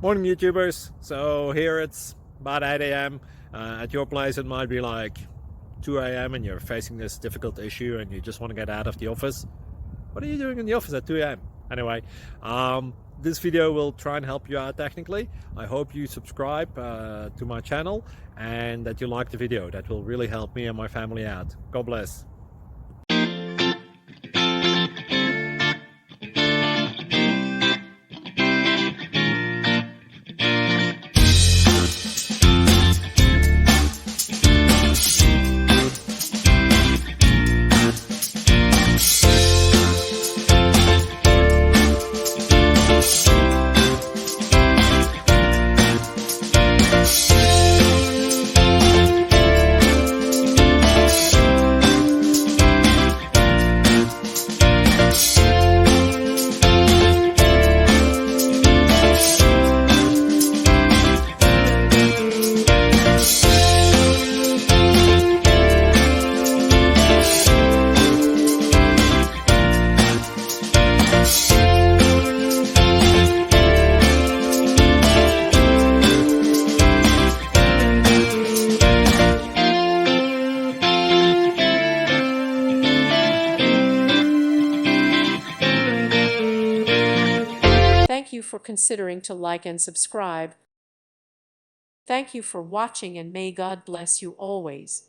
Morning, YouTubers. So here it's about 8 a.m. At your place, it might be like 2 a.m. and you're facing this difficult issue and you just want to get out of the office. What are you doing in the office at 2 a.m.? Anyway, this video will try and help you out technically. I hope you subscribe to my channel and that you like the video. That will really help me and my family out. God bless. Thank you for considering to like and subscribe. Thank you for watching and may God bless you always.